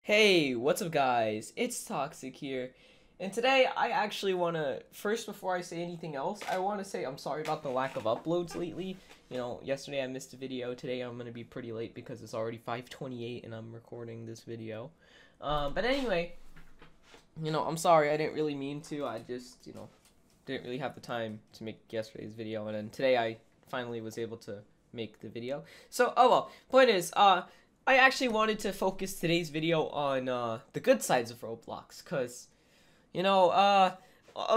Hey, what's up guys? It's Toxic here. And today I actually want to, first before I say anything else, I want to say I'm sorry about the lack of uploads lately. Yesterday I missed a video. Today I'm going to be pretty late because it's already 5:28 and I'm recording this video. But anyway, I'm sorry. I didn't really mean to. I just, didn't really have the time to make yesterday's video. And then today I finally was able to make the video. So, oh well. Point is, I actually wanted to focus today's video on the good sides of Roblox, because,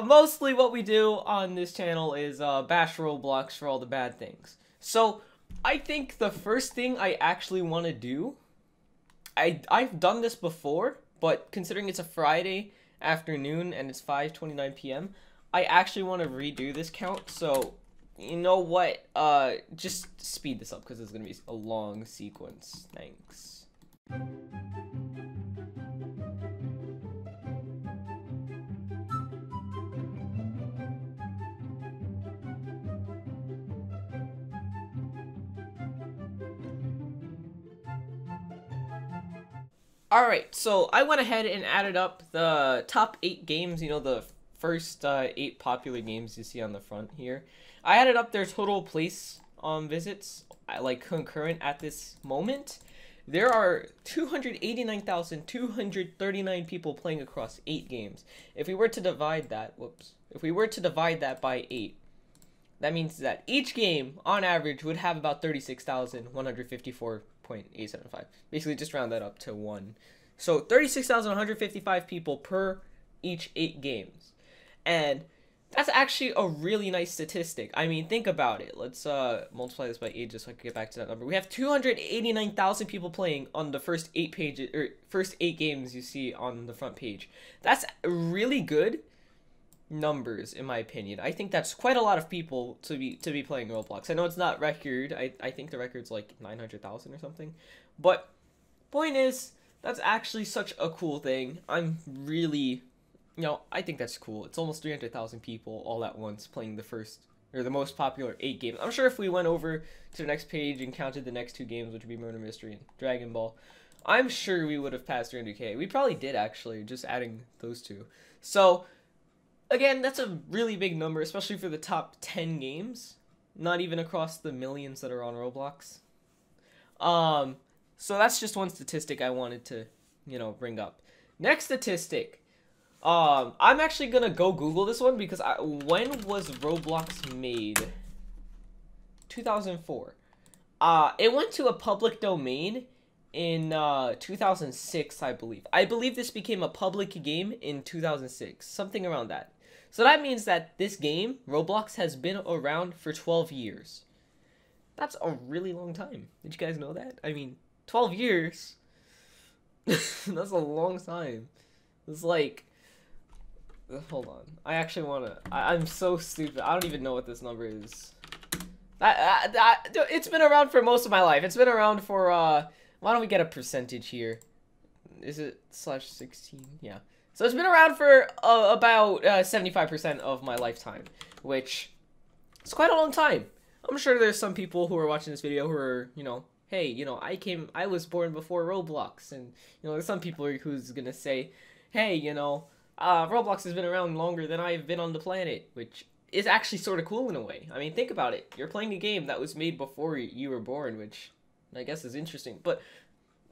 mostly what we do on this channel is bash Roblox for all the bad things. So, I think the first thing I actually want to do, I've done this before, but considering it's a Friday afternoon and it's 5:29 p.m., I actually want to redo this count, so you know what? Just speed this up because it's gonna be a long sequence. Thanks. Alright, so I went ahead and added up the top 8 games, the first 8 popular games you see on the front here. I added up their total place visits, like concurrent at this moment. There are 289,239 people playing across 8 games. If we were to divide that, by 8, that means that each game, on average, would have about 36,154.875. Basically, just round that up to 1. So, 36,155 people per each 8 games. And that's actually a really nice statistic. I mean, think about it. Let's multiply this by 8 just so I can get back to that number. We have 289,000 people playing on the first 8 pages, or first 8 games you see on the front page. That's really good numbers, in my opinion. I think that's quite a lot of people to be playing Roblox. I know it's not record. I think the record's like 900,000 or something. But point is, that's actually such a cool thing. I'm really, I think that's cool. It's almost 300,000 people all at once playing the most popular 8 games. I'm sure if we went over to the next page and counted the next 2 games, which would be Murder Mystery and Dragon Ball, I'm sure we would have passed 300k. We probably did, actually, just adding those 2. So, again, that's a really big number, especially for the top 10 games. Not even across the millions that are on Roblox. So that's just one statistic I wanted to, bring up. Next statistic. I'm actually gonna go Google this one because when was Roblox made? 2004. It went to a public domain in 2006, I believe. I believe this became a public game in 2006, something around that. So that means that this game, Roblox, has been around for 12 years. That's a really long time. Did you guys know that? I mean, 12 years? That's a long time. It's like, hold on. I actually want to... I'm so stupid. I don't even know what this number is. It's been around for most of my life. It's been around for... why don't we get a percentage here? Is it /16? Yeah. So it's been around for about 75% of my lifetime, which is quite a long time. I'm sure there's some people who are watching this video who are, hey, I was born before Roblox, and, there's some people who's gonna say, hey, Roblox has been around longer than I've been on the planet, which is actually sort of cool in a way. I mean, think about it. You're playing a game that was made before you were born, which I guess is interesting. But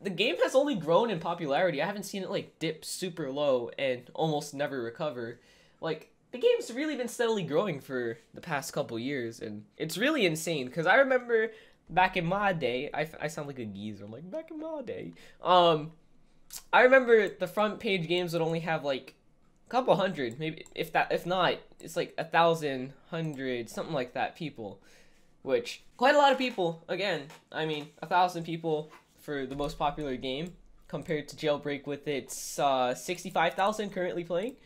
the game has only grown in popularity. I haven't seen it, like, dip super low and almost never recover. Like, the game's really been steadily growing for the past couple years, and it's really insane, because I remember back in my day, I sound like a geezer, I'm like, back in my day, I remember the front page games would only have, like, couple hundred, maybe, if not, it's like 1,000, 100, something like that, people, which, quite a lot of people. Again, I mean, 1,000 people for the most popular game, compared to Jailbreak with its 65,000 currently playing,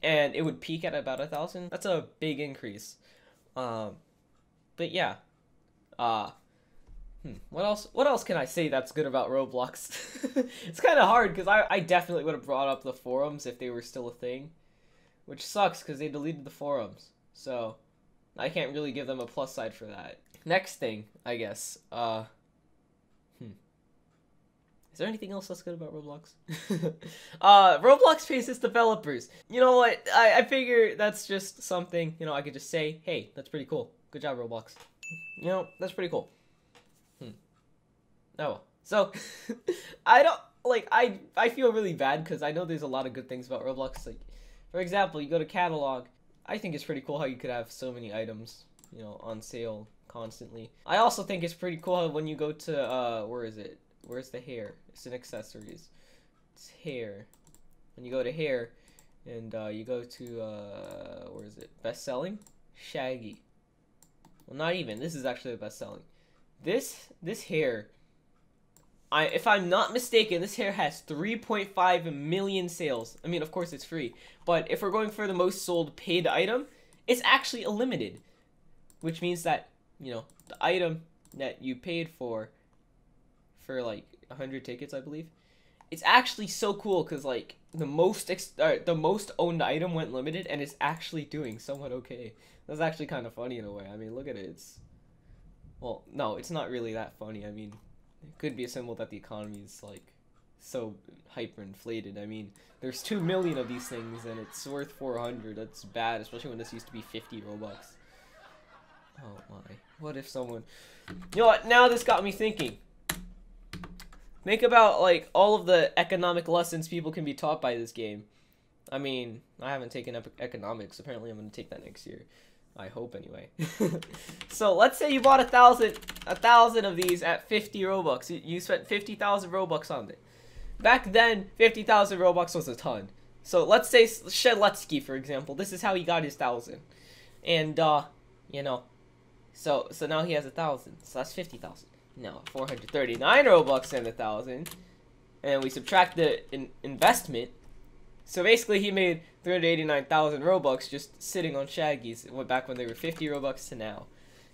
and it would peak at about 1,000. That's a big increase. But yeah, what else can I say that's good about Roblox? It's kind of hard, because I definitely would have brought up the forums if they were still a thing, which sucks because they deleted the forums, so I can't really give them a plus side for that. Next thing, I guess, Is there anything else that's good about Roblox? Roblox pays its developers. You know what? I figure that's just something, you know, I could just say, hey, that's pretty cool. Good job, Roblox. You know, that's pretty cool. Oh, so, I don't, like, I feel really bad because I know there's a lot of good things about Roblox. Like, for example, you go to catalog. I think it's pretty cool how you could have so many items, you know, on sale constantly. I also think it's pretty cool how when you go to, where is it? Where's the hair? It's in accessories. It's hair. When you go to hair, and you go to where is it? Best selling? Shaggy. Well, not even. This is actually the best selling. This hair. If I'm not mistaken, this hair has 3.5 million sales. I mean, of course it's free, but if we're going for the most sold paid item, it's actually a limited, which means that, you know, the item that you paid for like 100 tickets, I believe. It's actually so cool because like the most owned item went limited, and it's actually doing somewhat okay. That's actually kind of funny in a way. I mean, look at it. It's, well, no, it's not really that funny. I mean, it could be a symbol that the economy is like so hyperinflated. I mean, there's 2 million of these things, and it's worth 400. That's bad, especially when this used to be 50 Robux. Oh my! What if someone? You know what? Now this got me thinking. Think about, like, all of the economic lessons people can be taught by this game. I mean, I haven't taken economics. Apparently, I'm going to take that next year. I hope, anyway. So, let's say you bought a thousand of these at 50 Robux. You spent 50,000 Robux on it. Back then, 50,000 Robux was a ton. So, let's say Shedletsky, for example. This is how he got his 1,000. And, you know, so now he has 1,000. So, that's 50,000. No, 439 Robux and 1,000, and we subtract the investment. So basically, he made 389,000 Robux just sitting on Shaggies. Went back when they were 50 Robux to now,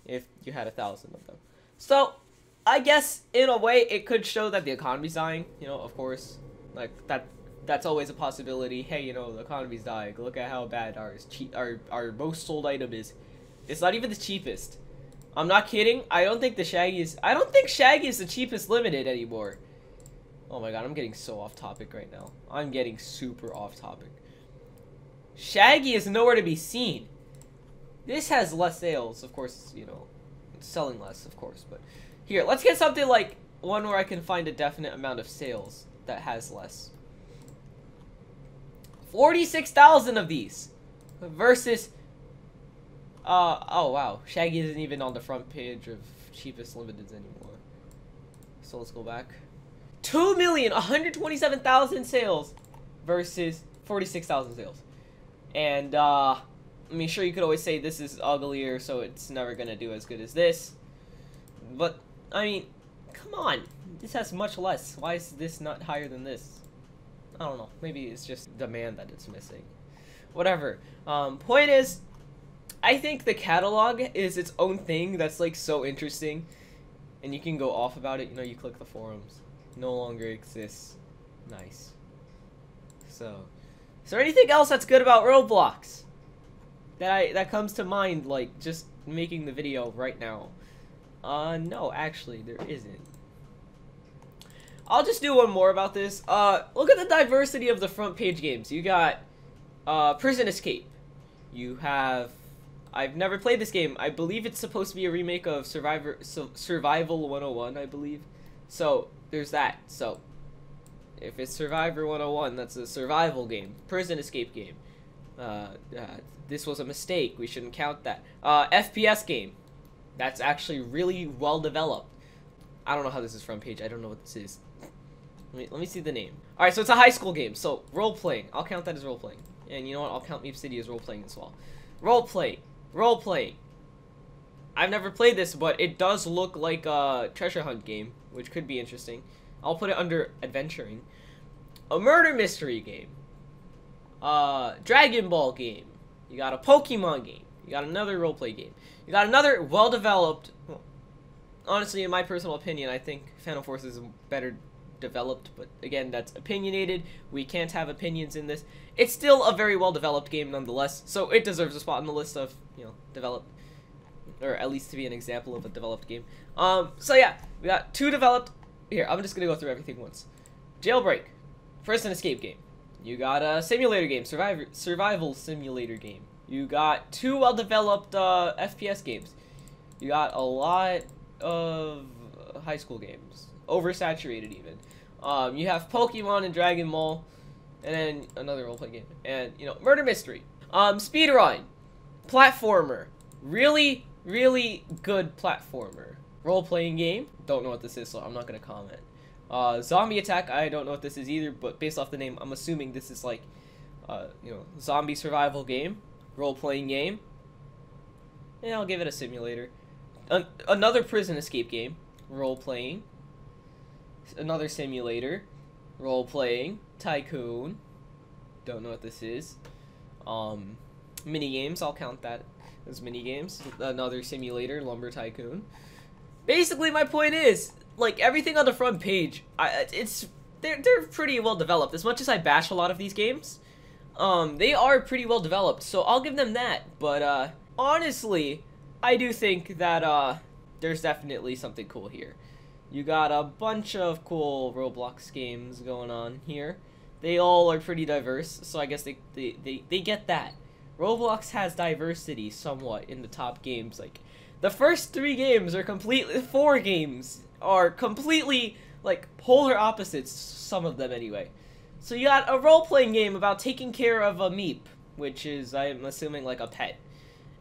if you had 1,000 of them. So I guess in a way it could show that the economy's dying. You know, of course, like that's always a possibility. Hey, you know, the economy's dying. Look at how bad our most sold item is. It's not even the cheapest. I'm not kidding. I don't think Shaggy is the cheapest limited anymore. Oh my god, I'm getting so off topic right now. I'm getting super off topic. Shaggy is nowhere to be seen. This has less sales, of course, you know, it's selling less, of course, but here, let's get something like one where I can find a definite amount of sales that has less. 46,000 of these versus oh wow, Shaggy isn't even on the front page of cheapest limiteds anymore. So let's go back. 2,127,000 sales versus 46,000 sales. And I mean, sure, you could always say this is uglier, so it's never gonna do as good as this. But I mean, come on, this has much less. Why is this not higher than this? I don't know. Maybe it's just demand that it's missing. Whatever. Point is, I think the catalog is its own thing that's like so interesting, and you can go off about it. You know, you click the forums. No longer exists. Nice. So, is there anything else that's good about Roblox that comes to mind, like just making the video right now? No, actually, there isn't. I'll just do one more about this. Look at the diversity of the front page games. You got Prison Escape. You have, I've never played this game. I believe it's supposed to be a remake of Survival 101, I believe. So, there's that. So, if it's Survivor 101, that's a survival game. Prison Escape game. This was a mistake. We shouldn't count that. FPS game. That's actually really well developed. I don't know how this is front page. I don't know what this is. Let me see the name. Alright, so it's a high school game. So, role-playing. I'll count that as role-playing. And you know what? I'll count Meep City as role-playing as well. Role-play. Role-playing. I've never played this, but it does look like a treasure hunt game, which could be interesting. I'll put it under adventuring. A murder mystery game. Dragon Ball game. You got a Pokemon game. You got another role-play game. You got another well-developed... Well, honestly, in my personal opinion, I think Phantom Force is better developed, but again, that's opinionated. We can't have opinions in this. It's still a very well-developed game nonetheless, so it deserves a spot on the list of, you know, developed, or at least to be an example of a developed game. So yeah, we got 2 developed Here, I'm just gonna go through everything once. Jailbreak, prison escape game. You got a simulator game, survival simulator game. You got 2 well-developed FPS games. You got a lot of high school games, oversaturated even. You have Pokemon and Dragon Ball, and then another role-playing game, and you know, murder mystery. Speedrun, platformer, really good platformer. Role-playing game, don't know what this is, so I'm not gonna comment. Zombie attack, I don't know what this is either, but based off the name, I'm assuming this is like, you know, zombie survival game, role-playing game. And I'll give it a simulator. Another prison escape game, role-playing. Another simulator, role-playing. Tycoon, don't know what this is. Mini games, I'll count that as mini games. Another simulator, lumber tycoon. Basically, my point is, like, everything on the front page, they're pretty well developed. As much as I bash a lot of these games, they are pretty well developed, so I'll give them that. But honestly, I do think that there's definitely something cool here. You got a bunch of cool Roblox games going on here. They all are pretty diverse, so I guess they get that. Roblox has diversity somewhat in the top games. Like, the first 3 games are completely, 4 games are completely, like, polar opposites, some of them anyway. So you got a role-playing game about taking care of a meep, which is, I'm assuming, like a pet.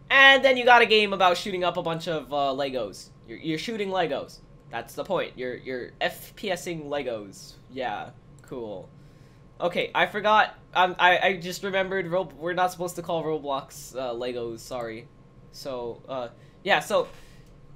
And then you got a game about shooting up a bunch of Legos. You're shooting Legos. That's the point. You're FPSing Legos. Yeah, cool. Okay, I forgot. I just remembered we're not supposed to call Roblox Legos, sorry. So, yeah, so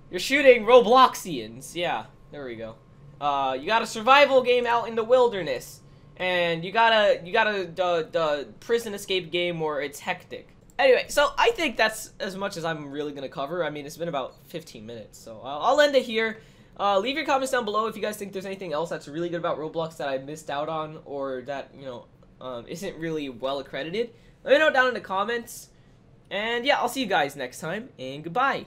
you're shooting Robloxians. Yeah, there we go. You got a survival game out in the wilderness, and you got a prison escape game where it's hectic. Anyway, so I think that's as much as I'm really gonna cover. I mean, it's been about 15 minutes, so I'll end it here. Leave your comments down below if you guys think there's anything else that's really good about Roblox that I missed out on, or that, you know, isn't really well accredited. Let me know down in the comments. And yeah, I'll see you guys next time, and goodbye.